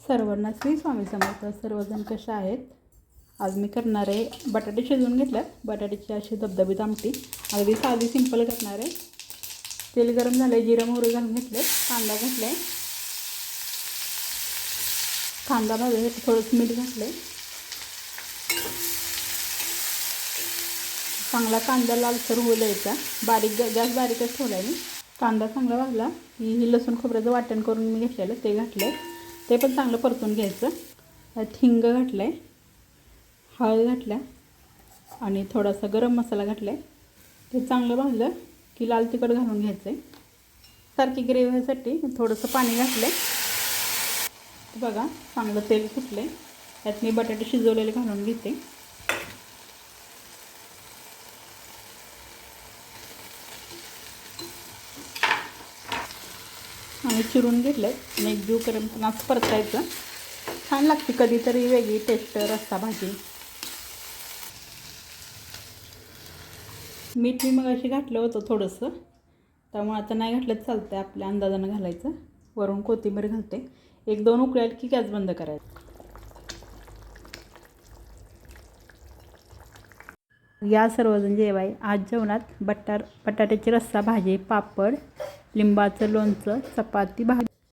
सर्वांना श्री स्वामी समर्थ. सर्वजण कशा आहेत? आज मी करणार आहे बटाटे शिजवून घेतल्यात. बटाट्याची अशी धबधबीत आमटी अगदी साधी सिंपल करणार आहे. तेल गरम झालं, जिरं मोहरी घालून घेतले, कांदा घातला आहे, कांदा भाजायसाठी थोडंसं मीठ घातलं आहे. चांगला कांदा लालसर होऊ द्यायचा. गॅस बारीकच ठेवला आहे मी. कांदा चांगला भाजला की ही लसूण खोबऱ्याचं वाटण करून मी घेतलेलं ते घातलं आहे. ते पण चांगलं परतून घ्यायचं. त्यात हिंग घातलं आहे, हळद घातल्या आणि थोडासा गरम मसाला घातला आहे. ते चांगलं भाजलं की लाल तिखट घालून घ्यायचं आहे. सारखी ग्रेव्ही व्हायसाठी थोडंसं पाणी घातलं आहे. बघा चांगलं तेल सुटलं आहे. त्यात मी बटाटे शिजवलेले घालून घेते. आणि चिरून घेतलं आणि एक जीव करून असं परतायचं. छान लागते कधीतरी वेगळी टेस्ट रस्सा भाजी. मीठ मी मग अशी घातलं होतं थोडंसं, त्यामुळे आता नाही घातलं चालतं आहे. आपल्या अंदाजानं घालायचं. वरून कोथिंबीर घालते. एक दोन उकळी आली की गॅस बंद करायचा. या सर्वजण जेवाय. आज जेवणात बटाट्याची रस्सा भाजी, पापड, लिंबाचं लोणचं, चपाती, भाजी.